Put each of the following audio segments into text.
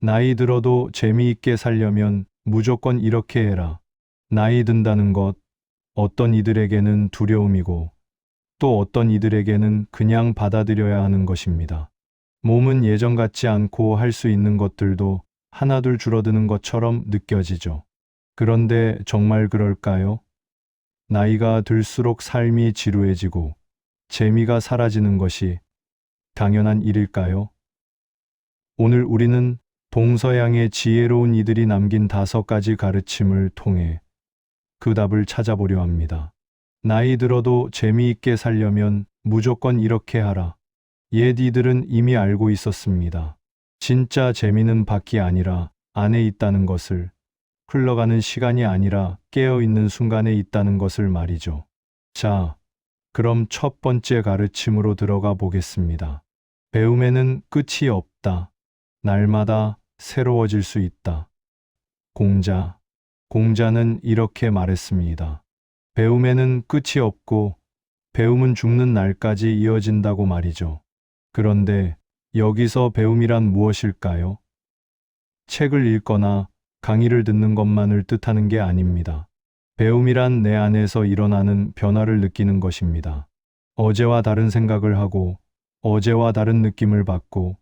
나이 들어도 재미있게 살려면 무조건 이렇게 해라. 나이 든다는 것, 어떤 이들에게는 두려움이고 또 어떤 이들에게는 그냥 받아들여야 하는 것입니다. 몸은 예전 같지 않고 할 수 있는 것들도 하나둘 줄어드는 것처럼 느껴지죠. 그런데 정말 그럴까요? 나이가 들수록 삶이 지루해지고 재미가 사라지는 것이 당연한 일일까요? 오늘 우리는 동서양의 지혜로운 이들이 남긴 5가지 가르침을 통해 그 답을 찾아보려 합니다. 나이 들어도 재미있게 살려면 무조건 이렇게 하라. 옛 이들은 이미 알고 있었습니다. 진짜 재미는 밖이 아니라 안에 있다는 것을, 흘러가는 시간이 아니라 깨어있는 순간에 있다는 것을 말이죠. 자, 그럼 첫 번째 가르침으로 들어가 보겠습니다. 배움에는 끝이 없다. 날마다 새로워질 수 있다. 공자는 이렇게 말했습니다. 배움에는 끝이 없고 배움은 죽는 날까지 이어진다고 말이죠. 그런데 여기서 배움이란 무엇일까요? 책을 읽거나 강의를 듣는 것만을 뜻하는 게 아닙니다. 배움이란 내 안에서 일어나는 변화를 느끼는 것입니다. 어제와 다른 생각을 하고, 어제와 다른 느낌을 받고,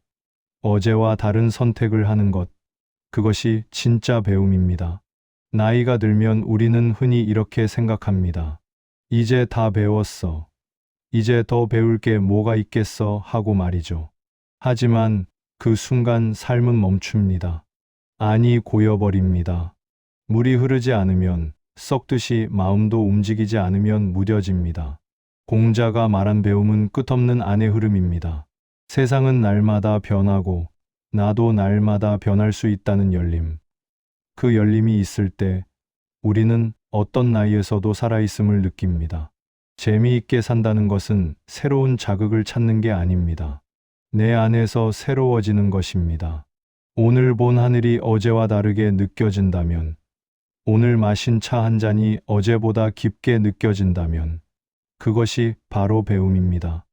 어제와 다른 선택을 하는 것, 그것이 진짜 배움입니다. 나이가 들면 우리는 흔히 이렇게 생각합니다. 이제 다 배웠어. 이제 더 배울 게 뭐가 있겠어 하고 말이죠. 하지만 그 순간 삶은 멈춥니다. 안이 고여버립니다. 물이 흐르지 않으면, 썩듯이 마음도 움직이지 않으면 무뎌집니다. 공자가 말한 배움은 끝없는 안의 흐름입니다. 세상은 날마다 변하고 나도 날마다 변할 수 있다는 열림. 그 열림이 있을 때 우리는 어떤 나이에서도 살아있음을 느낍니다. 재미있게 산다는 것은 새로운 자극을 찾는 게 아닙니다. 내 안에서 새로워지는 것입니다. 오늘 본 하늘이 어제와 다르게 느껴진다면, 오늘 마신 차 한 잔이 어제보다 깊게 느껴진다면, 그것이 바로 배움입니다.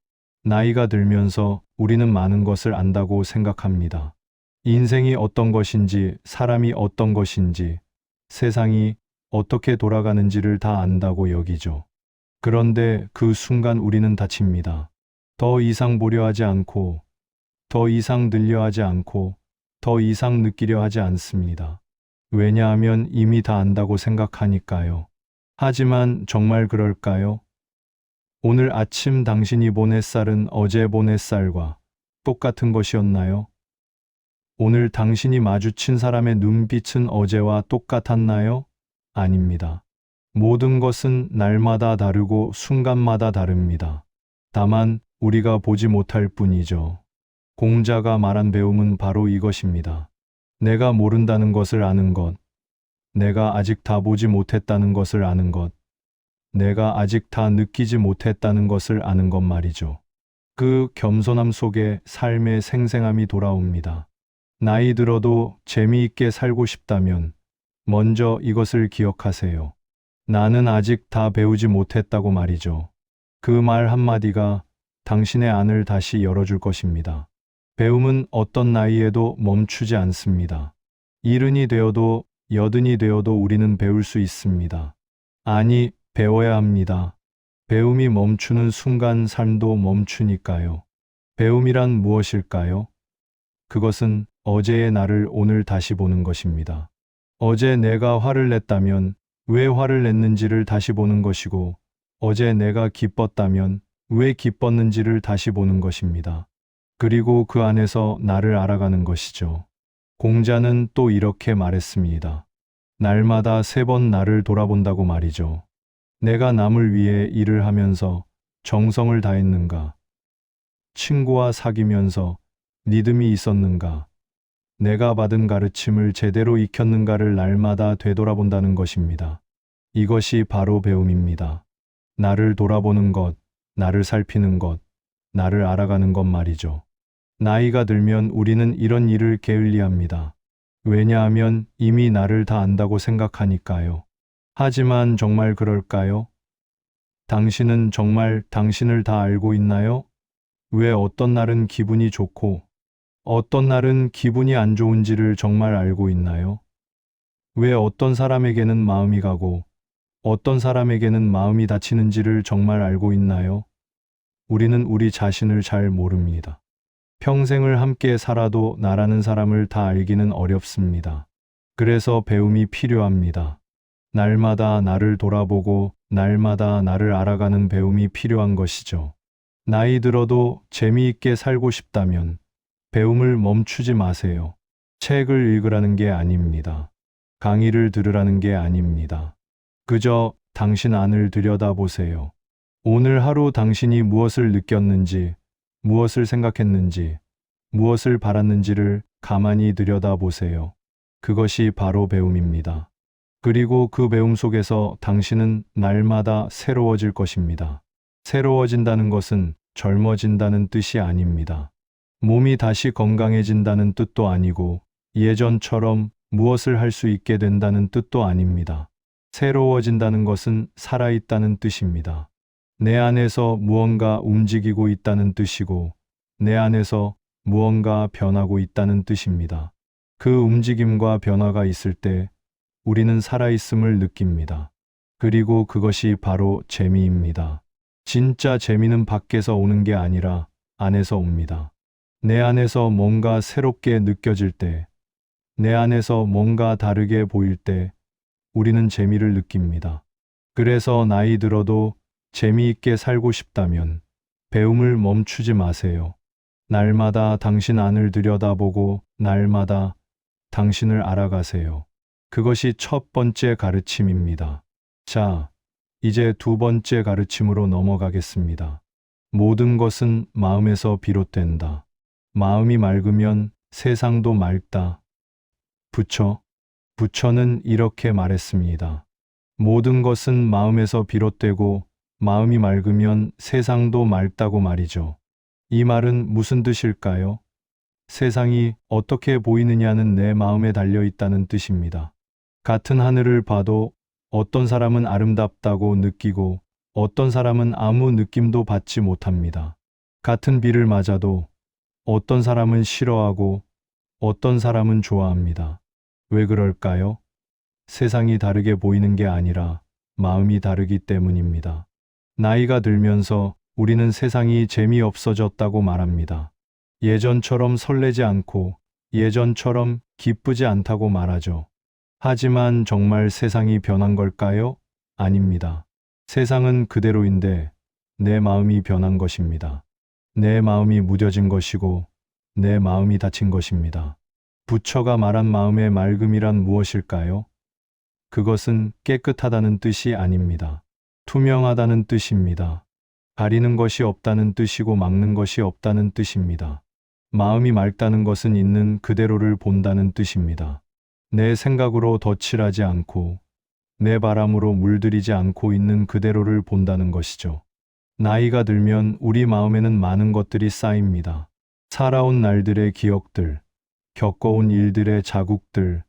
나이가 들면서 우리는 많은 것을 안다고 생각합니다. 인생이 어떤 것인지, 사람이 어떤 것인지, 세상이 어떻게 돌아가는지를 다 안다고 여기죠. 그런데 그 순간 우리는 다칩니다. 더 이상 보려 하지 않고, 더 이상 들려 하지 않고, 더 이상 느끼려 하지 않습니다. 왜냐하면 이미 다 안다고 생각하니까요. 하지만 정말 그럴까요? 오늘 아침 당신이 본 햇살은 어제 본 햇살과 똑같은 것이었나요? 오늘 당신이 마주친 사람의 눈빛은 어제와 똑같았나요? 아닙니다. 모든 것은 날마다 다르고 순간마다 다릅니다. 다만 우리가 보지 못할 뿐이죠. 공자가 말한 배움은 바로 이것입니다. 내가 모른다는 것을 아는 것, 내가 아직 다 보지 못했다는 것을 아는 것, 내가 아직 다 느끼지 못했다는 것을 아는 것 말이죠. 그 겸손함 속에 삶의 생생함이 돌아옵니다. 나이 들어도 재미있게 살고 싶다면 먼저 이것을 기억하세요. 나는 아직 다 배우지 못했다고 말이죠. 그 말 한마디가 당신의 안을 다시 열어줄 것입니다. 배움은 어떤 나이에도 멈추지 않습니다. 70이 되어도 80이 되어도 우리는 배울 수 있습니다. 아니, 배워야 합니다. 배움이 멈추는 순간 삶도 멈추니까요. 배움이란 무엇일까요? 그것은 어제의 나를 오늘 다시 보는 것입니다. 어제 내가 화를 냈다면 왜 화를 냈는지를 다시 보는 것이고, 어제 내가 기뻤다면 왜 기뻤는지를 다시 보는 것입니다. 그리고 그 안에서 나를 알아가는 것이죠. 공자는 또 이렇게 말했습니다. 날마다 3번 나를 돌아본다고 말이죠. 내가 남을 위해 일을 하면서 정성을 다했는가? 친구와 사귀면서 믿음이 있었는가? 내가 받은 가르침을 제대로 익혔는가를 날마다 되돌아본다는 것입니다. 이것이 바로 배움입니다. 나를 돌아보는 것, 나를 살피는 것, 나를 알아가는 것 말이죠. 나이가 들면 우리는 이런 일을 게을리합니다. 왜냐하면 이미 나를 다 안다고 생각하니까요. 하지만 정말 그럴까요? 당신은 정말 당신을 다 알고 있나요? 왜 어떤 날은 기분이 좋고, 어떤 날은 기분이 안 좋은지를 정말 알고 있나요? 왜 어떤 사람에게는 마음이 가고 어떤 사람에게는 마음이 다치는지를 정말 알고 있나요? 우리는 우리 자신을 잘 모릅니다. 평생을 함께 살아도 나라는 사람을 다 알기는 어렵습니다. 그래서 배움이 필요합니다. 날마다 나를 돌아보고 날마다 나를 알아가는 배움이 필요한 것이죠. 나이 들어도 재미있게 살고 싶다면 배움을 멈추지 마세요. 책을 읽으라는 게 아닙니다. 강의를 들으라는 게 아닙니다. 그저 당신 안을 들여다보세요. 오늘 하루 당신이 무엇을 느꼈는지, 무엇을 생각했는지, 무엇을 바랐는지를 가만히 들여다보세요. 그것이 바로 배움입니다. 그리고 그 배움 속에서 당신은 날마다 새로워질 것입니다. 새로워진다는 것은 젊어진다는 뜻이 아닙니다. 몸이 다시 건강해진다는 뜻도 아니고 예전처럼 무엇을 할 수 있게 된다는 뜻도 아닙니다. 새로워진다는 것은 살아있다는 뜻입니다. 내 안에서 무언가 움직이고 있다는 뜻이고 내 안에서 무언가 변하고 있다는 뜻입니다. 그 움직임과 변화가 있을 때 우리는 살아있음을 느낍니다. 그리고 그것이 바로 재미입니다. 진짜 재미는 밖에서 오는 게 아니라 안에서 옵니다. 내 안에서 뭔가 새롭게 느껴질 때, 내 안에서 뭔가 다르게 보일 때 우리는 재미를 느낍니다. 그래서 나이 들어도 재미있게 살고 싶다면 배움을 멈추지 마세요. 날마다 당신 안을 들여다보고 날마다 당신을 알아가세요. 그것이 첫 번째 가르침입니다. 자, 이제 두 번째 가르침으로 넘어가겠습니다. 모든 것은 마음에서 비롯된다. 마음이 맑으면 세상도 맑다. 부처는 이렇게 말했습니다. 모든 것은 마음에서 비롯되고 마음이 맑으면 세상도 맑다고 말이죠. 이 말은 무슨 뜻일까요? 세상이 어떻게 보이느냐는 내 마음에 달려 있다는 뜻입니다. 같은 하늘을 봐도 어떤 사람은 아름답다고 느끼고 어떤 사람은 아무 느낌도 받지 못합니다. 같은 비를 맞아도 어떤 사람은 싫어하고 어떤 사람은 좋아합니다. 왜 그럴까요? 세상이 다르게 보이는 게 아니라 마음이 다르기 때문입니다. 나이가 들면서 우리는 세상이 재미없어졌다고 말합니다. 예전처럼 설레지 않고 예전처럼 기쁘지 않다고 말하죠. 하지만 정말 세상이 변한 걸까요? 아닙니다. 세상은 그대로인데 내 마음이 변한 것입니다. 내 마음이 무뎌진 것이고 내 마음이 다친 것입니다. 부처가 말한 마음의 맑음이란 무엇일까요? 그것은 깨끗하다는 뜻이 아닙니다. 투명하다는 뜻입니다. 가리는 것이 없다는 뜻이고 막는 것이 없다는 뜻입니다. 마음이 맑다는 것은 있는 그대로를 본다는 뜻입니다. 내 생각으로 덧칠하지 않고 내 바람으로 물들이지 않고 있는 그대로를 본다는 것이죠. 나이가 들면 우리 마음에는 많은 것들이 쌓입니다. 살아온 날들의 기억들, 겪어온 일들의 자국들,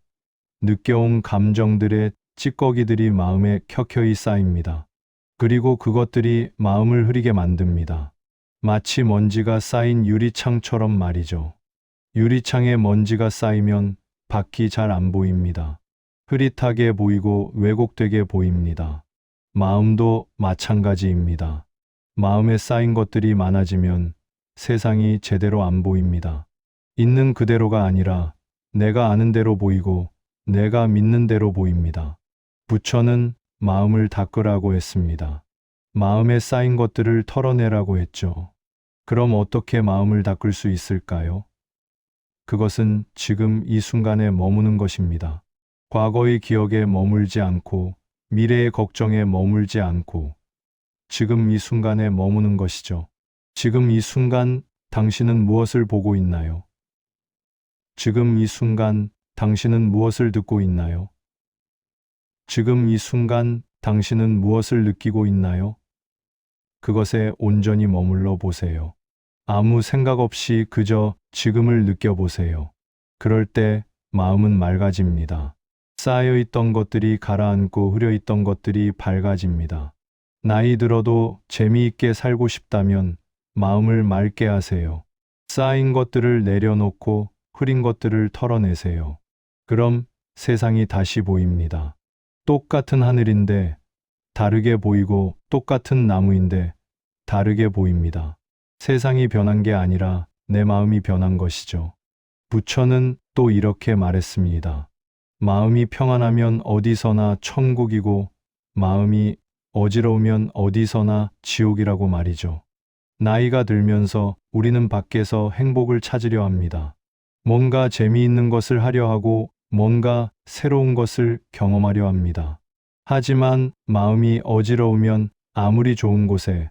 느껴온 감정들의 찌꺼기들이 마음에 켜켜이 쌓입니다. 그리고 그것들이 마음을 흐리게 만듭니다. 마치 먼지가 쌓인 유리창처럼 말이죠. 유리창에 먼지가 쌓이면 밖이 잘 안 보입니다. 흐릿하게 보이고 왜곡되게 보입니다. 마음도 마찬가지입니다. 마음에 쌓인 것들이 많아지면 세상이 제대로 안 보입니다. 있는 그대로가 아니라 내가 아는 대로 보이고 내가 믿는 대로 보입니다. 부처는 마음을 닦으라고 했습니다. 마음에 쌓인 것들을 털어내라고 했죠. 그럼 어떻게 마음을 닦을 수 있을까요? 그것은 지금 이 순간에 머무는 것입니다. 과거의 기억에 머물지 않고 미래의 걱정에 머물지 않고 지금 이 순간에 머무는 것이죠. 지금 이 순간 당신은 무엇을 보고 있나요? 지금 이 순간 당신은 무엇을 듣고 있나요? 지금 이 순간 당신은 무엇을 느끼고 있나요? 그것에 온전히 머물러 보세요. 아무 생각 없이 그저 지금을 느껴보세요. 그럴 때 마음은 맑아집니다. 쌓여있던 것들이 가라앉고 흐려있던 것들이 밝아집니다. 나이 들어도 재미있게 살고 싶다면 마음을 맑게 하세요. 쌓인 것들을 내려놓고 흐린 것들을 털어내세요. 그럼 세상이 다시 보입니다. 똑같은 하늘인데 다르게 보이고 똑같은 나무인데 다르게 보입니다. 세상이 변한 게 아니라 내 마음이 변한 것이죠. 부처는 또 이렇게 말했습니다. 마음이 평안하면 어디서나 천국이고 마음이 어지러우면 어디서나 지옥이라고 말이죠. 나이가 들면서 우리는 밖에서 행복을 찾으려 합니다. 뭔가 재미있는 것을 하려 하고 뭔가 새로운 것을 경험하려 합니다. 하지만 마음이 어지러우면 아무리 좋은 곳에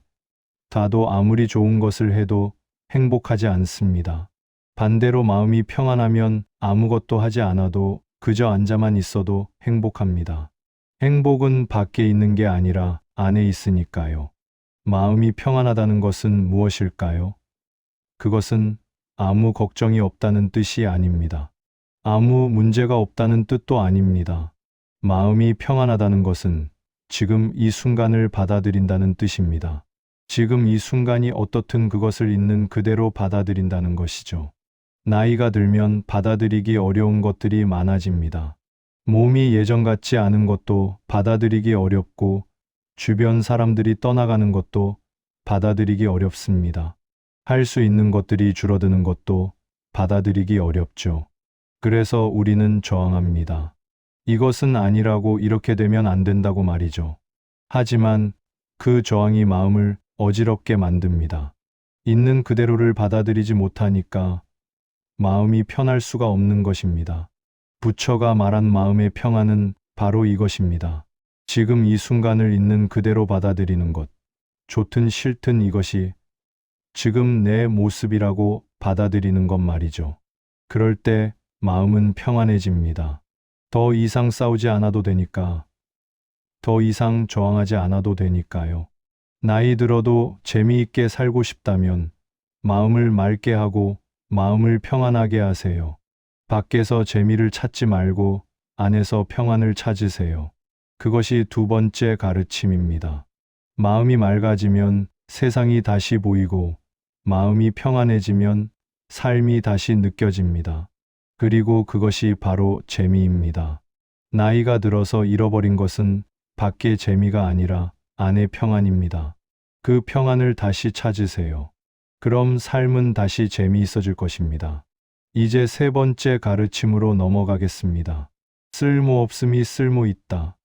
가도 아무리 좋은 것을 해도 행복하지 않습니다. 반대로 마음이 평안하면 아무것도 하지 않아도 그저 앉아만 있어도 행복합니다. 행복은 밖에 있는 게 아니라 안에 있으니까요. 마음이 평안하다는 것은 무엇일까요? 그것은 아무 걱정이 없다는 뜻이 아닙니다. 아무 문제가 없다는 뜻도 아닙니다. 마음이 평안하다는 것은 지금 이 순간을 받아들인다는 뜻입니다. 지금 이 순간이 어떻든 그것을 있는 그대로 받아들인다는 것이죠. 나이가 들면 받아들이기 어려운 것들이 많아집니다. 몸이 예전 같지 않은 것도 받아들이기 어렵고 주변 사람들이 떠나가는 것도 받아들이기 어렵습니다. 할 수 있는 것들이 줄어드는 것도 받아들이기 어렵죠. 그래서 우리는 저항합니다. 이것은 아니라고 이렇게 되면 안 된다고 말이죠. 하지만 그 저항이 마음을 어지럽게 만듭니다. 있는 그대로를 받아들이지 못하니까 마음이 편할 수가 없는 것입니다. 부처가 말한 마음의 평안은 바로 이것입니다. 지금 이 순간을 있는 그대로 받아들이는 것. 좋든 싫든 이것이 지금 내 모습이라고 받아들이는 것 말이죠. 그럴 때 마음은 평안해집니다. 더 이상 싸우지 않아도 되니까. 더 이상 저항하지 않아도 되니까요. 나이 들어도 재미있게 살고 싶다면 마음을 맑게 하고 마음을 평안하게 하세요. 밖에서 재미를 찾지 말고 안에서 평안을 찾으세요. 그것이 두 번째 가르침입니다. 마음이 맑아지면 세상이 다시 보이고 마음이 평안해지면 삶이 다시 느껴집니다. 그리고 그것이 바로 재미입니다. 나이가 들어서 잃어버린 것은 밖의 재미가 아니라 안의 평안입니다. 그 평안을 다시 찾으세요. 그럼 삶은 다시 재미있어질 것입니다. 이제 세 번째 가르침으로 넘어가겠습니다. 쓸모없음이 쓸모있다.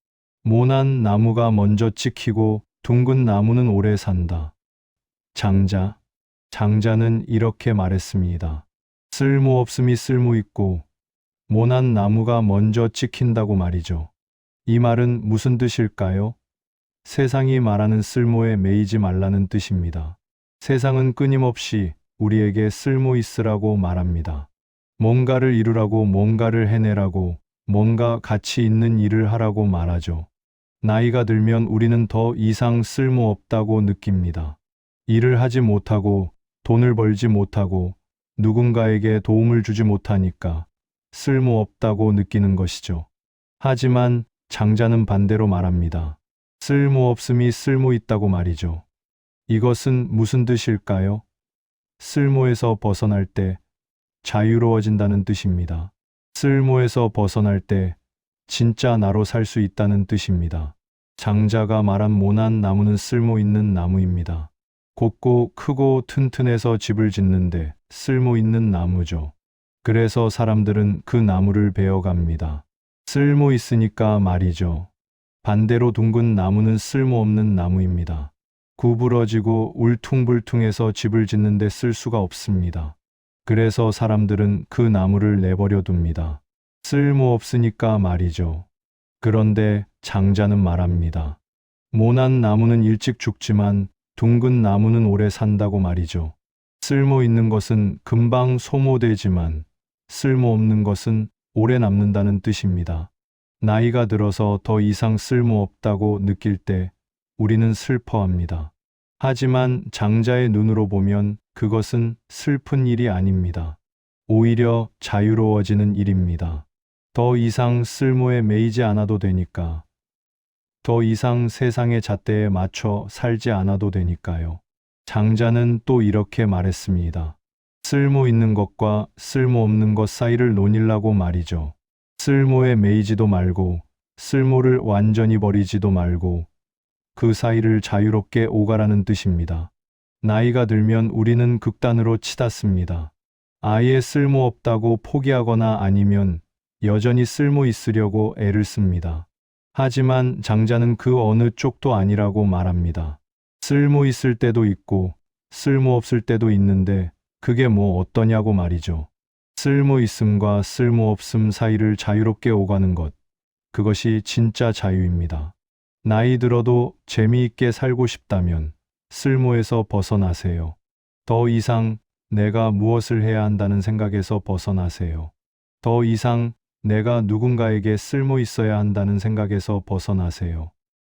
모난 나무가 먼저 찍히고 둥근 나무는 오래 산다. 장자는 이렇게 말했습니다. 쓸모없음이 쓸모있고 모난 나무가 먼저 찍힌다고 말이죠. 이 말은 무슨 뜻일까요? 세상이 말하는 쓸모에 매이지 말라는 뜻입니다. 세상은 끊임없이 우리에게 쓸모 있으라고 말합니다. 뭔가를 이루라고, 뭔가를 해내라고, 뭔가 가치 있는 일을 하라고 말하죠. 나이가 들면 우리는 더 이상 쓸모없다고 느낍니다. 일을 하지 못하고, 돈을 벌지 못하고, 누군가에게 도움을 주지 못하니까 쓸모없다고 느끼는 것이죠. 하지만 장자는 반대로 말합니다. 쓸모없음이 쓸모있다고 말이죠. 이것은 무슨 뜻일까요? 쓸모에서 벗어날 때 자유로워진다는 뜻입니다. 쓸모에서 벗어날 때 진짜 나로 살 수 있다는 뜻입니다. 장자가 말한 모난 나무는 쓸모 있는 나무입니다. 곱고 크고 튼튼해서 집을 짓는데 쓸모 있는 나무죠. 그래서 사람들은 그 나무를 베어갑니다. 쓸모 있으니까 말이죠. 반대로 둥근 나무는 쓸모없는 나무입니다. 구부러지고 울퉁불퉁해서 집을 짓는데 쓸 수가 없습니다. 그래서 사람들은 그 나무를 내버려 둡니다. 쓸모없으니까 말이죠. 그런데 장자는 말합니다. 모난 나무는 일찍 죽지만 둥근 나무는 오래 산다고 말이죠. 쓸모 있는 것은 금방 소모되지만 쓸모없는 것은 오래 남는다는 뜻입니다. 나이가 들어서 더 이상 쓸모없다고 느낄 때 우리는 슬퍼합니다. 하지만 장자의 눈으로 보면 그것은 슬픈 일이 아닙니다. 오히려 자유로워지는 일입니다. 더 이상 쓸모에 매이지 않아도 되니까. 더 이상 세상의 잣대에 맞춰 살지 않아도 되니까요. 장자는 또 이렇게 말했습니다. 쓸모 있는 것과 쓸모 없는 것 사이를 논일라고 말이죠. 쓸모에 매이지도 말고 쓸모를 완전히 버리지도 말고 그 사이를 자유롭게 오가라는 뜻입니다. 나이가 들면 우리는 극단으로 치닫습니다. 아예 쓸모없다고 포기하거나 아니면 여전히 쓸모 있으려고 애를 씁니다. 하지만 장자는 그 어느 쪽도 아니라고 말합니다. 쓸모 있을 때도 있고 쓸모 없을 때도 있는데 그게 뭐 어떠냐고 말이죠. 쓸모 있음과 쓸모 없음 사이를 자유롭게 오가는 것. 그것이 진짜 자유입니다. 나이 들어도 재미있게 살고 싶다면 쓸모에서 벗어나세요. 더 이상 내가 무엇을 해야 한다는 생각에서 벗어나세요. 더 이상 내가 누군가에게 쓸모 있어야 한다는 생각에서 벗어나세요.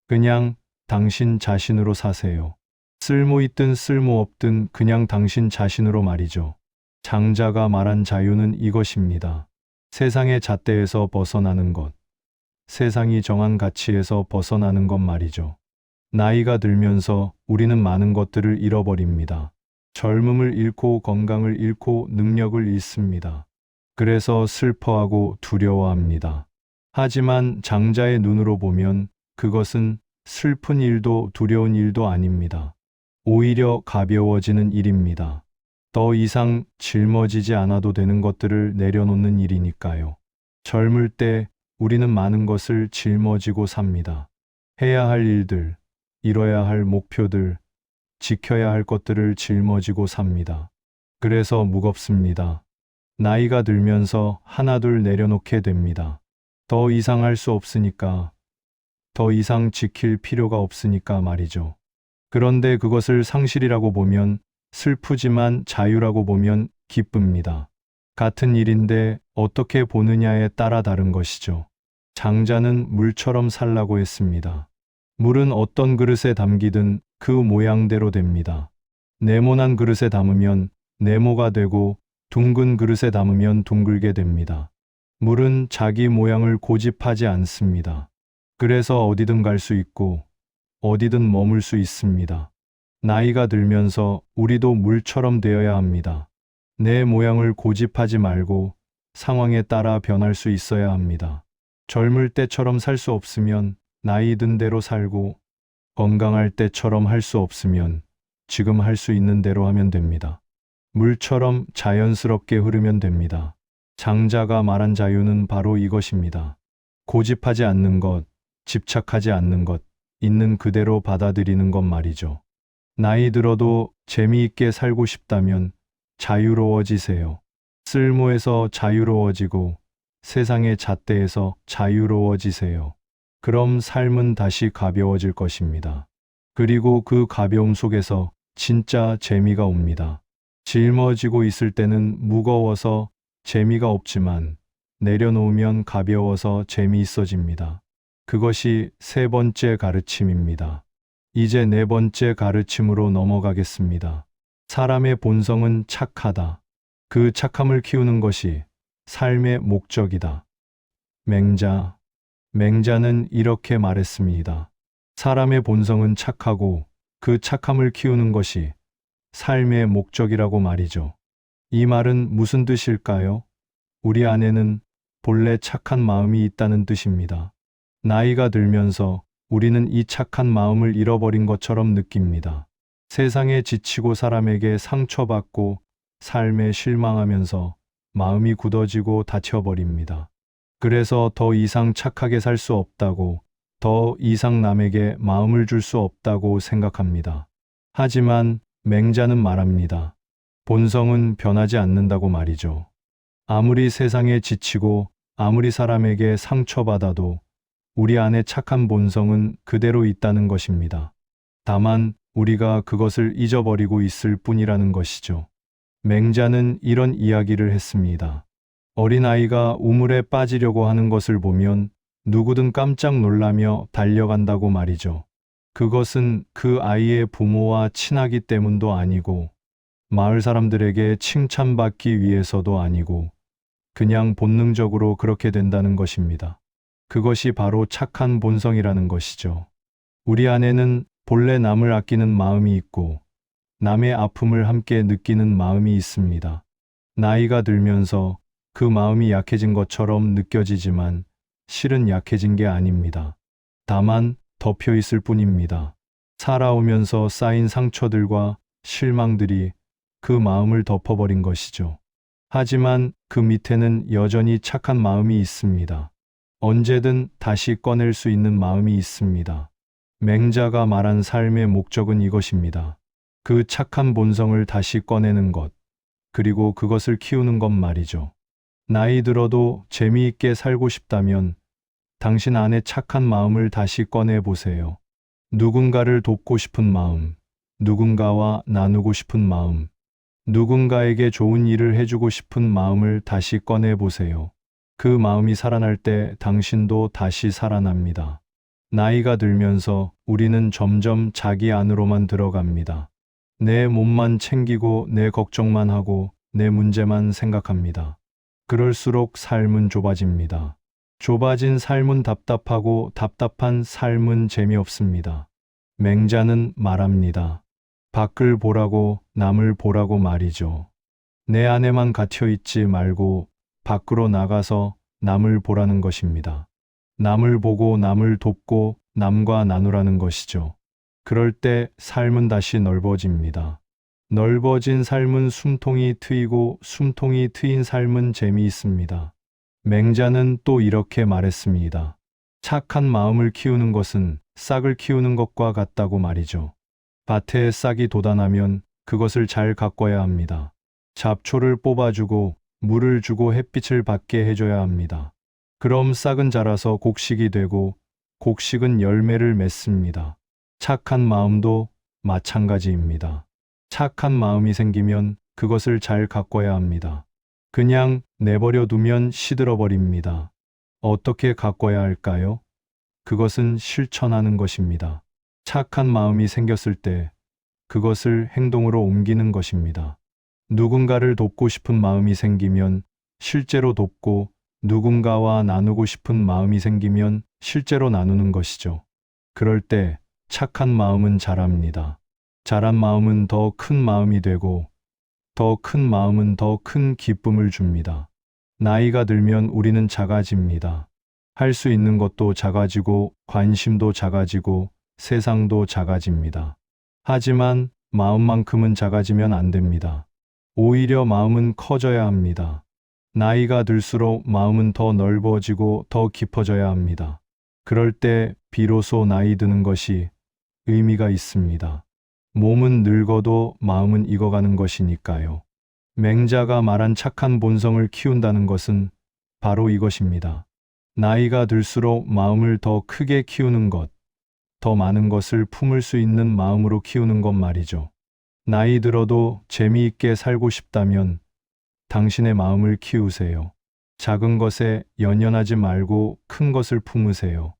그냥 당신 자신으로 사세요. 쓸모 있든 쓸모 없든 그냥 당신 자신으로 말이죠. 장자가 말한 자유는 이것입니다. 세상의 잣대에서 벗어나는 것. 세상이 정한 가치에서 벗어나는 것 말이죠. 나이가 들면서 우리는 많은 것들을 잃어버립니다. 젊음을 잃고 건강을 잃고 능력을 잃습니다. 그래서 슬퍼하고 두려워합니다. 하지만 장자의 눈으로 보면 그것은 슬픈 일도 두려운 일도 아닙니다. 오히려 가벼워지는 일입니다. 더 이상 짊어지지 않아도 되는 것들을 내려놓는 일이니까요. 젊을 때 우리는 많은 것을 짊어지고 삽니다. 해야 할 일들, 이뤄야 할 목표들, 지켜야 할 것들을 짊어지고 삽니다. 그래서 무겁습니다. 나이가 들면서 하나둘 내려놓게 됩니다. 더 이상 할 수 없으니까, 더 이상 지킬 필요가 없으니까 말이죠. 그런데 그것을 상실이라고 보면 슬프지만 자유라고 보면 기쁩니다. 같은 일인데 어떻게 보느냐에 따라 다른 것이죠. 장자는 물처럼 살라고 했습니다. 물은 어떤 그릇에 담기든 그 모양대로 됩니다. 네모난 그릇에 담으면 네모가 되고 둥근 그릇에 담으면 둥글게 됩니다. 물은 자기 모양을 고집하지 않습니다. 그래서 어디든 갈 수 있고 어디든 머물 수 있습니다. 나이가 들면서 우리도 물처럼 되어야 합니다. 내 모양을 고집하지 말고 상황에 따라 변할 수 있어야 합니다. 젊을 때처럼 살 수 없으면 나이 든 대로 살고 건강할 때처럼 할 수 없으면 지금 할 수 있는 대로 하면 됩니다. 물처럼 자연스럽게 흐르면 됩니다. 장자가 말한 자유는 바로 이것입니다. 고집하지 않는 것, 집착하지 않는 것, 있는 그대로 받아들이는 것 말이죠. 나이 들어도 재미있게 살고 싶다면 자유로워지세요. 쓸모에서 자유로워지고 세상의 잣대에서 자유로워지세요. 그럼 삶은 다시 가벼워질 것입니다. 그리고 그 가벼움 속에서 진짜 재미가 옵니다. 짊어지고 있을 때는 무거워서 재미가 없지만 내려놓으면 가벼워서 재미있어집니다. 그것이 세 번째 가르침입니다. 이제 네 번째 가르침으로 넘어가겠습니다. 사람의 본성은 착하다. 그 착함을 키우는 것이 삶의 목적이다. 맹자는 이렇게 말했습니다. 사람의 본성은 착하고 그 착함을 키우는 것이 삶의 목적이라고 말이죠. 이 말은 무슨 뜻일까요? 우리 안에는 본래 착한 마음이 있다는 뜻입니다. 나이가 들면서 우리는 이 착한 마음을 잃어버린 것처럼 느낍니다. 세상에 지치고 사람에게 상처받고 삶에 실망하면서 마음이 굳어지고 다쳐버립니다. 그래서 더 이상 착하게 살 수 없다고, 더 이상 남에게 마음을 줄 수 없다고 생각합니다. 하지만 맹자는 말합니다. 본성은 변하지 않는다고 말이죠. 아무리 세상에 지치고 아무리 사람에게 상처받아도 우리 안에 착한 본성은 그대로 있다는 것입니다. 다만 우리가 그것을 잊어버리고 있을 뿐이라는 것이죠. 맹자는 이런 이야기를 했습니다. 어린아이가 우물에 빠지려고 하는 것을 보면 누구든 깜짝 놀라며 달려간다고 말이죠. 그것은 그 아이의 부모와 친하기 때문도 아니고 마을 사람들에게 칭찬받기 위해서도 아니고 그냥 본능적으로 그렇게 된다는 것입니다. 그것이 바로 착한 본성이라는 것이죠. 우리 안에는 본래 남을 아끼는 마음이 있고 남의 아픔을 함께 느끼는 마음이 있습니다. 나이가 들면서 그 마음이 약해진 것처럼 느껴지지만 실은 약해진 게 아닙니다. 다만 덮여 있을 뿐입니다. 살아오면서 쌓인 상처들과 실망들이 그 마음을 덮어버린 것이죠. 하지만 그 밑에는 여전히 착한 마음이 있습니다. 언제든 다시 꺼낼 수 있는 마음이 있습니다. 맹자가 말한 삶의 목적은 이것입니다. 그 착한 본성을 다시 꺼내는 것, 그리고 그것을 키우는 것 말이죠. 나이 들어도 재미있게 살고 싶다면 당신 안에 착한 마음을 다시 꺼내 보세요. 누군가를 돕고 싶은 마음, 누군가와 나누고 싶은 마음, 누군가에게 좋은 일을 해주고 싶은 마음을 다시 꺼내 보세요. 그 마음이 살아날 때 당신도 다시 살아납니다. 나이가 들면서 우리는 점점 자기 안으로만 들어갑니다. 내 몸만 챙기고 내 걱정만 하고 내 문제만 생각합니다. 그럴수록 삶은 좁아집니다. 좁아진 삶은 답답하고 답답한 삶은 재미없습니다. 맹자는 말합니다. 밖을 보라고 남을 보라고 말이죠. 내 안에만 갇혀 있지 말고 밖으로 나가서 남을 보라는 것입니다. 남을 보고 남을 돕고 남과 나누라는 것이죠. 그럴 때 삶은 다시 넓어집니다. 넓어진 삶은 숨통이 트이고 숨통이 트인 삶은 재미있습니다. 맹자는 또 이렇게 말했습니다. 착한 마음을 키우는 것은 싹을 키우는 것과 같다고 말이죠. 밭에 싹이 돋아나면 그것을 잘 가꿔야 합니다. 잡초를 뽑아주고 물을 주고 햇빛을 받게 해줘야 합니다. 그럼 싹은 자라서 곡식이 되고 곡식은 열매를 맺습니다. 착한 마음도 마찬가지입니다. 착한 마음이 생기면 그것을 잘 가꿔야 합니다. 그냥 내버려 두면 시들어 버립니다. 어떻게 가꿔야 할까요? 그것은 실천하는 것입니다. 착한 마음이 생겼을 때 그것을 행동으로 옮기는 것입니다. 누군가를 돕고 싶은 마음이 생기면 실제로 돕고 누군가와 나누고 싶은 마음이 생기면 실제로 나누는 것이죠. 그럴 때 착한 마음은 자랍니다. 자란 마음은 더 큰 마음이 되고 더 큰 마음은 더 큰 기쁨을 줍니다. 나이가 들면 우리는 작아집니다. 할 수 있는 것도 작아지고 관심도 작아지고 세상도 작아집니다. 하지만 마음만큼은 작아지면 안 됩니다. 오히려 마음은 커져야 합니다. 나이가 들수록 마음은 더 넓어지고 더 깊어져야 합니다. 그럴 때 비로소 나이 드는 것이 의미가 있습니다. 몸은 늙어도 마음은 익어가는 것이니까요. 맹자가 말한 착한 본성을 키운다는 것은 바로 이것입니다. 나이가 들수록 마음을 더 크게 키우는 것, 더 많은 것을 품을 수 있는 마음으로 키우는 것 말이죠. 나이 들어도 재미있게 살고 싶다면 당신의 마음을 키우세요. 작은 것에 연연하지 말고 큰 것을 품으세요.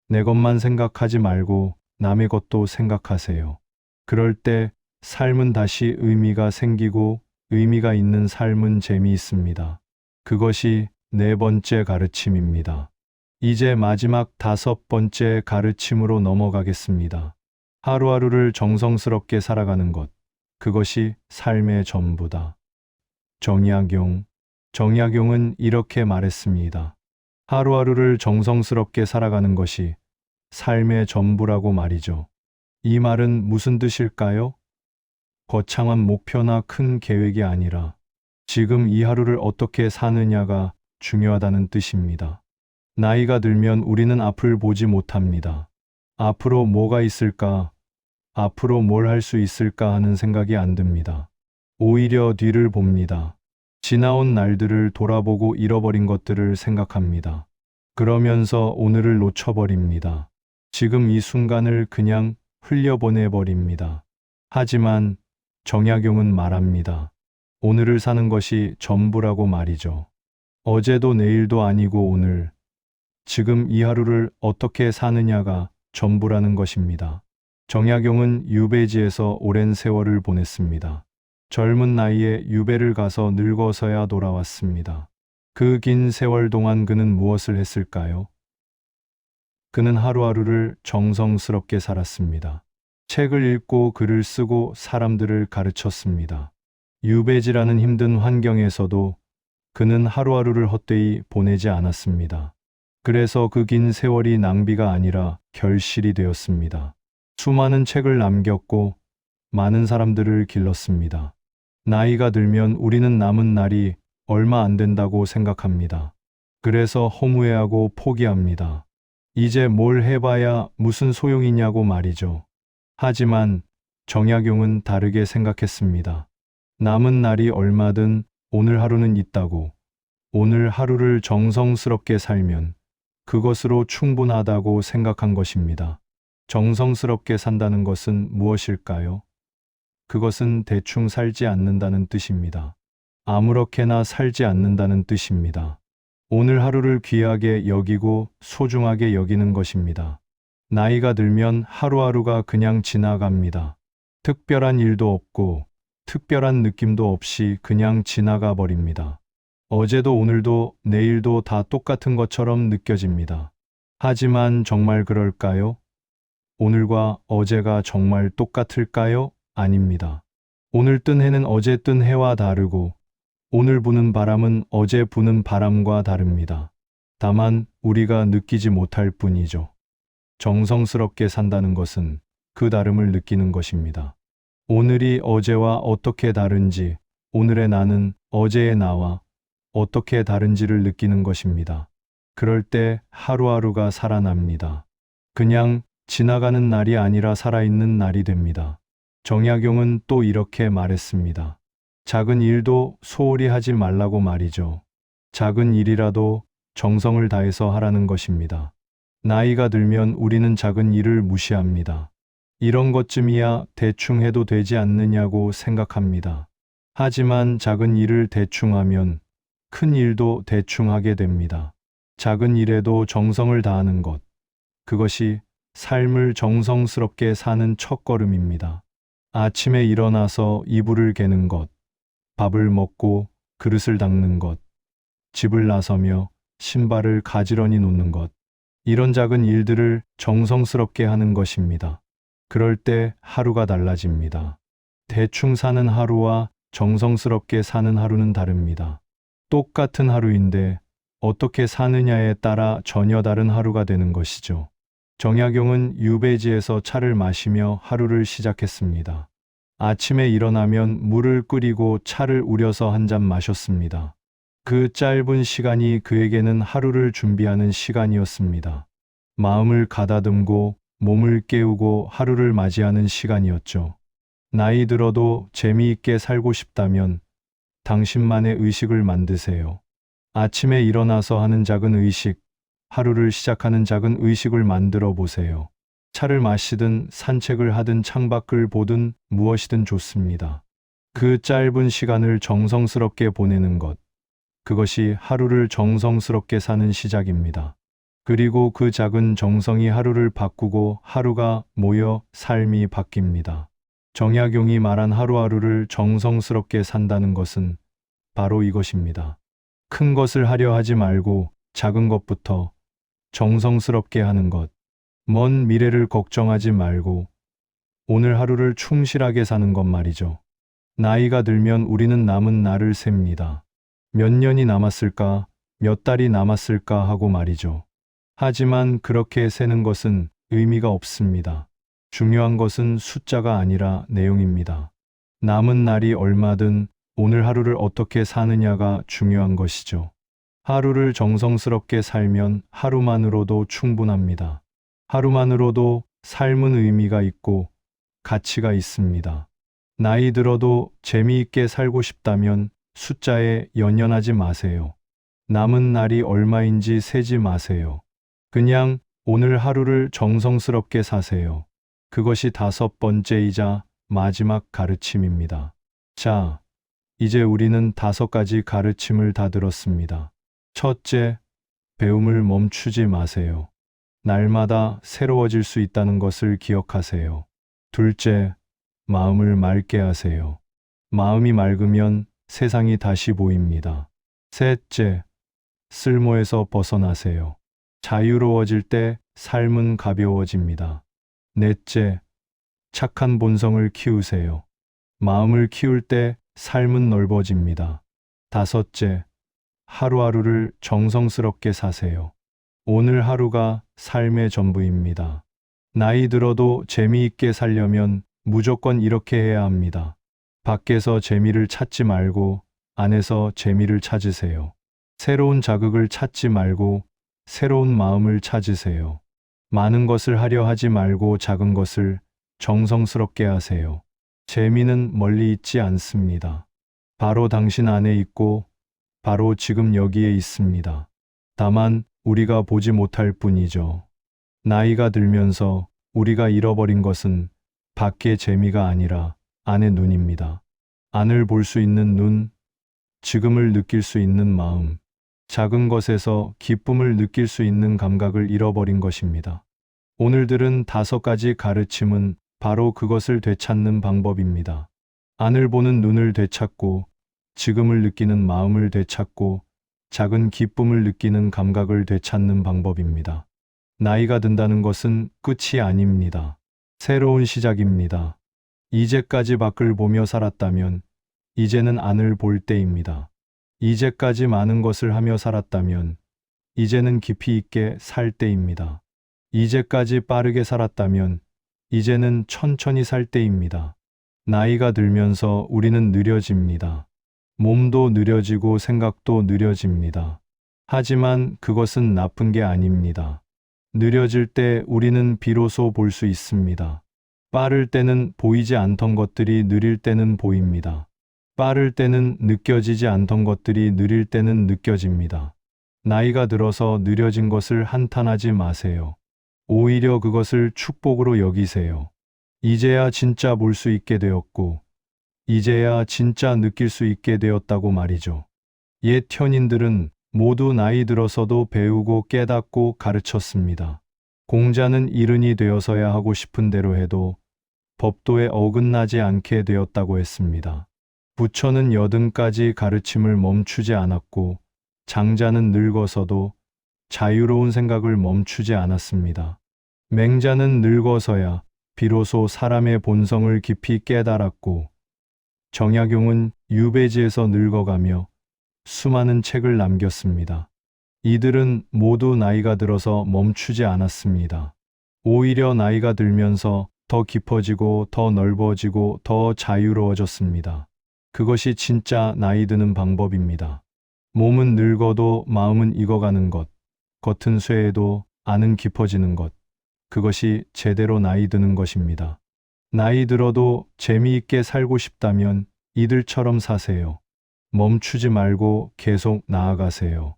내 것만 생각하지 말고 남의 것도 생각하세요. 그럴 때 삶은 다시 의미가 생기고 의미가 있는 삶은 재미있습니다. 그것이 네 번째 가르침입니다. 이제 마지막 다섯 번째 가르침으로 넘어가겠습니다. 하루하루를 정성스럽게 살아가는 것, 그것이 삶의 전부다. 정약용은 이렇게 말했습니다. 하루하루를 정성스럽게 살아가는 것이 삶의 전부라고 말이죠. 이 말은 무슨 뜻일까요? 거창한 목표나 큰 계획이 아니라 지금 이 하루를 어떻게 사느냐가 중요하다는 뜻입니다. 나이가 들면 우리는 앞을 보지 못합니다. 앞으로 뭐가 있을까? 앞으로 뭘 할 수 있을까 하는 생각이 안 듭니다. 오히려 뒤를 봅니다. 지나온 날들을 돌아보고 잃어버린 것들을 생각합니다. 그러면서 오늘을 놓쳐버립니다. 지금 이 순간을 그냥 흘려보내버립니다. 하지만 정약용은 말합니다. 오늘을 사는 것이 전부라고 말이죠. 어제도 내일도 아니고 오늘, 지금 이 하루를 어떻게 사느냐가 전부라는 것입니다. 정약용은 유배지에서 오랜 세월을 보냈습니다. 젊은 나이에 유배를 가서 늙어서야 돌아왔습니다. 그 긴 세월 동안 그는 무엇을 했을까요? 그는 하루하루를 정성스럽게 살았습니다. 책을 읽고 글을 쓰고 사람들을 가르쳤습니다. 유배지라는 힘든 환경에서도 그는 하루하루를 헛되이 보내지 않았습니다. 그래서 그 긴 세월이 낭비가 아니라 결실이 되었습니다. 수많은 책을 남겼고 많은 사람들을 길렀습니다. 나이가 들면 우리는 남은 날이 얼마 안 된다고 생각합니다. 그래서 허무해하고 포기합니다. 이제 뭘 해봐야 무슨 소용이냐고 말이죠. 하지만 정약용은 다르게 생각했습니다. 남은 날이 얼마든 오늘 하루는 있다고, 오늘 하루를 정성스럽게 살면 그것으로 충분하다고 생각한 것입니다. 정성스럽게 산다는 것은 무엇일까요? 그것은 대충 살지 않는다는 뜻입니다. 아무렇게나 살지 않는다는 뜻입니다. 오늘 하루를 귀하게 여기고 소중하게 여기는 것입니다. 나이가 들면 하루하루가 그냥 지나갑니다. 특별한 일도 없고 특별한 느낌도 없이 그냥 지나가 버립니다. 어제도 오늘도 내일도 다 똑같은 것처럼 느껴집니다. 하지만 정말 그럴까요? 오늘과 어제가 정말 똑같을까요? 아닙니다. 오늘 뜬 해는 어제 뜬 해와 다르고 오늘 부는 바람은 어제 부는 바람과 다릅니다. 다만 우리가 느끼지 못할 뿐이죠. 정성스럽게 산다는 것은 그 다름을 느끼는 것입니다. 오늘이 어제와 어떻게 다른지, 오늘의 나는 어제의 나와 어떻게 다른지를 느끼는 것입니다. 그럴 때 하루하루가 살아납니다. 그냥 지나가는 날이 아니라 살아있는 날이 됩니다. 정약용은 또 이렇게 말했습니다. 작은 일도 소홀히 하지 말라고 말이죠. 작은 일이라도 정성을 다해서 하라는 것입니다. 나이가 들면 우리는 작은 일을 무시합니다. 이런 것쯤이야 대충 해도 되지 않느냐고 생각합니다. 하지만 작은 일을 대충 하면 큰 일도 대충 하게 됩니다. 작은 일에도 정성을 다하는 것, 그것이 삶을 정성스럽게 사는 첫걸음입니다. 아침에 일어나서 이불을 개는 것, 밥을 먹고 그릇을 닦는 것, 집을 나서며 신발을 가지런히 놓는 것, 이런 작은 일들을 정성스럽게 하는 것입니다. 그럴 때 하루가 달라집니다. 대충 사는 하루와 정성스럽게 사는 하루는 다릅니다. 똑같은 하루인데 어떻게 사느냐에 따라 전혀 다른 하루가 되는 것이죠. 정약용은 유배지에서 차를 마시며 하루를 시작했습니다. 아침에 일어나면 물을 끓이고 차를 우려서 한 잔 마셨습니다. 그 짧은 시간이 그에게는 하루를 준비하는 시간이었습니다. 마음을 가다듬고 몸을 깨우고 하루를 맞이하는 시간이었죠. 나이 들어도 재미있게 살고 싶다면 당신만의 의식을 만드세요. 아침에 일어나서 하는 작은 의식, 하루를 시작하는 작은 의식을 만들어 보세요. 차를 마시든 산책을 하든 창밖을 보든 무엇이든 좋습니다. 그 짧은 시간을 정성스럽게 보내는 것, 그것이 하루를 정성스럽게 사는 시작입니다. 그리고 그 작은 정성이 하루를 바꾸고 하루가 모여 삶이 바뀝니다. 정약용이 말한 하루하루를 정성스럽게 산다는 것은 바로 이것입니다. 큰 것을 하려 하지 말고 작은 것부터 정성스럽게 하는 것, 먼 미래를 걱정하지 말고 오늘 하루를 충실하게 사는 것 말이죠. 나이가 들면 우리는 남은 날을 셉니다. 몇 년이 남았을까, 몇 달이 남았을까 하고 말이죠. 하지만 그렇게 세는 것은 의미가 없습니다. 중요한 것은 숫자가 아니라 내용입니다. 남은 날이 얼마든 오늘 하루를 어떻게 사느냐가 중요한 것이죠. 하루를 정성스럽게 살면 하루만으로도 충분합니다. 하루만으로도 삶은 의미가 있고 가치가 있습니다. 나이 들어도 재미있게 살고 싶다면 숫자에 연연하지 마세요. 남은 날이 얼마인지 세지 마세요. 그냥 오늘 하루를 정성스럽게 사세요. 그것이 5번째이자 마지막 가르침입니다. 자, 이제 우리는 5가지 가르침을 다 들었습니다. 첫째, 배움을 멈추지 마세요. 날마다 새로워질 수 있다는 것을 기억하세요. 둘째, 마음을 맑게 하세요. 마음이 맑으면 세상이 다시 보입니다. 셋째, 쓸모에서 벗어나세요. 자유로워질 때 삶은 가벼워집니다. 넷째, 착한 본성을 키우세요. 마음을 키울 때 삶은 넓어집니다. 다섯째, 하루하루를 정성스럽게 사세요. 오늘 하루가 삶의 전부입니다. 나이 들어도 재미있게 살려면 무조건 이렇게 해야 합니다. 밖에서 재미를 찾지 말고 안에서 재미를 찾으세요. 새로운 자극을 찾지 말고 새로운 마음을 찾으세요. 많은 것을 하려 하지 말고 작은 것을 정성스럽게 하세요. 재미는 멀리 있지 않습니다. 바로 당신 안에 있고 바로 지금 여기에 있습니다. 다만 우리가 보지 못할 뿐이죠. 나이가 들면서 우리가 잃어버린 것은 밖의 재미가 아니라 안의 눈입니다. 안을 볼 수 있는 눈, 지금을 느낄 수 있는 마음, 작은 것에서 기쁨을 느낄 수 있는 감각을 잃어버린 것입니다. 오늘 들은 5가지 가르침은 바로 그것을 되찾는 방법입니다. 안을 보는 눈을 되찾고, 지금을 느끼는 마음을 되찾고, 작은 기쁨을 느끼는 감각을 되찾는 방법입니다. 나이가 든다는 것은 끝이 아닙니다. 새로운 시작입니다. 이제까지 밖을 보며 살았다면 이제는 안을 볼 때입니다. 이제까지 많은 것을 하며 살았다면 이제는 깊이 있게 살 때입니다. 이제까지 빠르게 살았다면 이제는 천천히 살 때입니다. 나이가 들면서 우리는 느려집니다. 몸도 느려지고 생각도 느려집니다. 하지만 그것은 나쁜 게 아닙니다. 느려질 때 우리는 비로소 볼 수 있습니다. 빠를 때는 보이지 않던 것들이 느릴 때는 보입니다. 빠를 때는 느껴지지 않던 것들이 느릴 때는 느껴집니다. 나이가 들어서 느려진 것을 한탄하지 마세요. 오히려 그것을 축복으로 여기세요. 이제야 진짜 볼 수 있게 되었고, 이제야 진짜 느낄 수 있게 되었다고 말이죠. 옛 현인들은 모두 나이 들어서도 배우고 깨닫고 가르쳤습니다. 공자는 이른이 되어서야 하고 싶은 대로 해도 법도에 어긋나지 않게 되었다고 했습니다. 부처는 여든까지 가르침을 멈추지 않았고 장자는 늙어서도 자유로운 생각을 멈추지 않았습니다. 맹자는 늙어서야 비로소 사람의 본성을 깊이 깨달았고 정약용은 유배지에서 늙어가며 수많은 책을 남겼습니다. 이들은 모두 나이가 들어서 멈추지 않았습니다. 오히려 나이가 들면서 더 깊어지고 더 넓어지고 더 자유로워졌습니다. 그것이 진짜 나이 드는 방법입니다. 몸은 늙어도 마음은 익어가는 것, 겉은 쇠해도 안은 깊어지는 것, 그것이 제대로 나이 드는 것입니다. 나이 들어도 재미있게 살고 싶다면 이들처럼 사세요. 멈추지 말고 계속 나아가세요.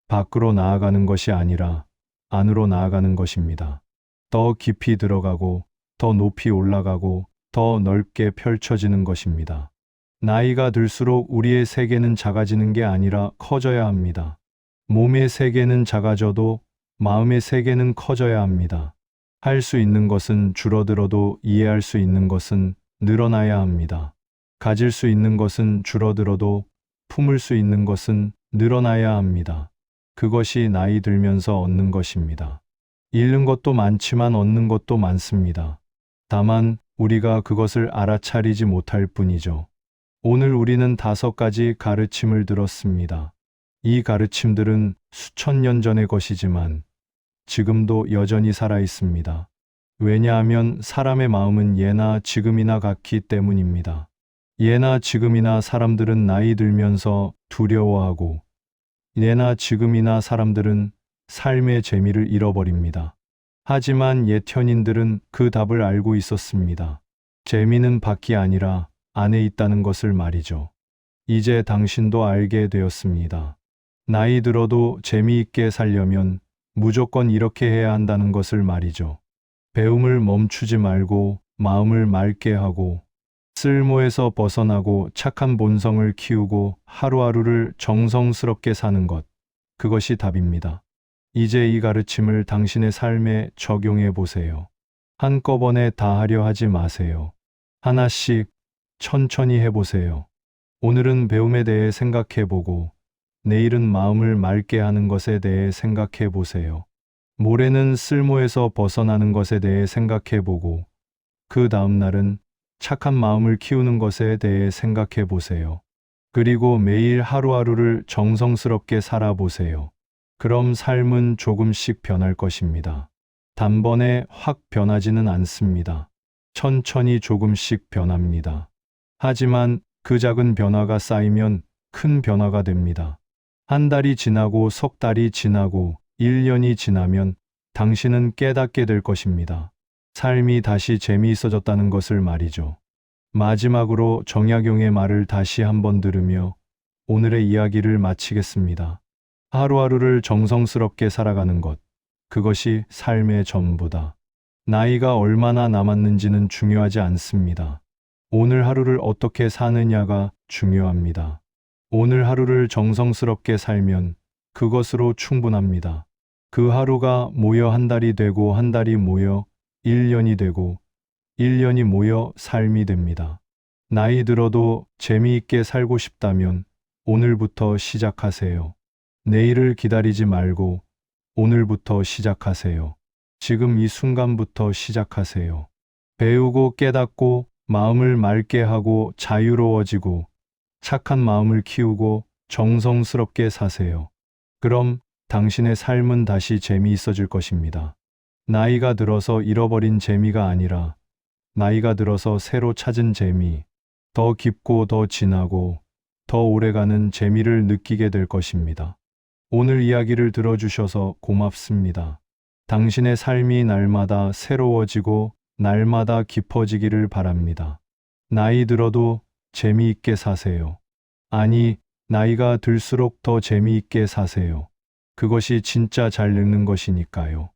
밖으로 나아가는 것이 아니라 안으로 나아가는 것입니다. 더 깊이 들어가고 더 높이 올라가고 더 넓게 펼쳐지는 것입니다. 나이가 들수록 우리의 세계는 작아지는 게 아니라 커져야 합니다. 몸의 세계는 작아져도 마음의 세계는 커져야 합니다. 할 수 있는 것은 줄어들어도 이해할 수 있는 것은 늘어나야 합니다. 가질 수 있는 것은 줄어들어도 품을 수 있는 것은 늘어나야 합니다. 그것이 나이 들면서 얻는 것입니다. 잃는 것도 많지만 얻는 것도 많습니다. 다만 우리가 그것을 알아차리지 못할 뿐이죠. 오늘 우리는 5가지 가르침을 들었습니다. 이 가르침들은 수천 년 전의 것이지만 지금도 여전히 살아 있습니다. 왜냐하면 사람의 마음은 예나 지금이나 같기 때문입니다. 예나 지금이나 사람들은 나이 들면서 두려워하고 예나 지금이나 사람들은 삶의 재미를 잃어버립니다. 하지만 옛 현인들은 그 답을 알고 있었습니다. 재미는 밖이 아니라 안에 있다는 것을 말이죠. 이제 당신도 알게 되었습니다. 나이 들어도 재미있게 살려면 무조건 이렇게 해야 한다는 것을 말이죠. 배움을 멈추지 말고 마음을 맑게 하고 쓸모에서 벗어나고 착한 본성을 키우고 하루하루를 정성스럽게 사는 것, 그것이 답입니다. 이제 이 가르침을 당신의 삶에 적용해 보세요. 한꺼번에 다 하려 하지 마세요. 하나씩 천천히 해보세요. 오늘은 배움에 대해 생각해 보고 내일은 마음을 맑게 하는 것에 대해 생각해 보세요. 모레는 쓸모에서 벗어나는 것에 대해 생각해 보고 그 다음 날은 착한 마음을 키우는 것에 대해 생각해 보세요. 그리고 매일 하루하루를 정성스럽게 살아보세요. 그럼 삶은 조금씩 변할 것입니다. 단번에 확 변하지는 않습니다. 천천히 조금씩 변합니다. 하지만 그 작은 변화가 쌓이면 큰 변화가 됩니다. 한 달이 지나고 석 달이 지나고 1년이 지나면 당신은 깨닫게 될 것입니다. 삶이 다시 재미있어졌다는 것을 말이죠. 마지막으로 정약용의 말을 다시 한번 들으며 오늘의 이야기를 마치겠습니다. 하루하루를 정성스럽게 살아가는 것, 그것이 삶의 전부다. 나이가 얼마나 남았는지는 중요하지 않습니다. 오늘 하루를 어떻게 사느냐가 중요합니다. 오늘 하루를 정성스럽게 살면 그것으로 충분합니다. 그 하루가 모여 한 달이 되고 한 달이 모여 1년이 되고 1년이 모여 삶이 됩니다. 나이 들어도 재미있게 살고 싶다면 오늘부터 시작하세요. 내일을 기다리지 말고 오늘부터 시작하세요. 지금 이 순간부터 시작하세요. 배우고 깨닫고 마음을 맑게 하고 자유로워지고 착한 마음을 키우고 정성스럽게 사세요. 그럼 당신의 삶은 다시 재미있어질 것입니다. 나이가 들어서 잃어버린 재미가 아니라 나이가 들어서 새로 찾은 재미, 더 깊고 더 진하고 더 오래가는 재미를 느끼게 될 것입니다. 오늘 이야기를 들어주셔서 고맙습니다. 당신의 삶이 날마다 새로워지고 날마다 깊어지기를 바랍니다. 나이 들어도 재미있게 사세요. 아니, 나이가 들수록 더 재미있게 사세요. 그것이 진짜 잘 늙는 것이니까요.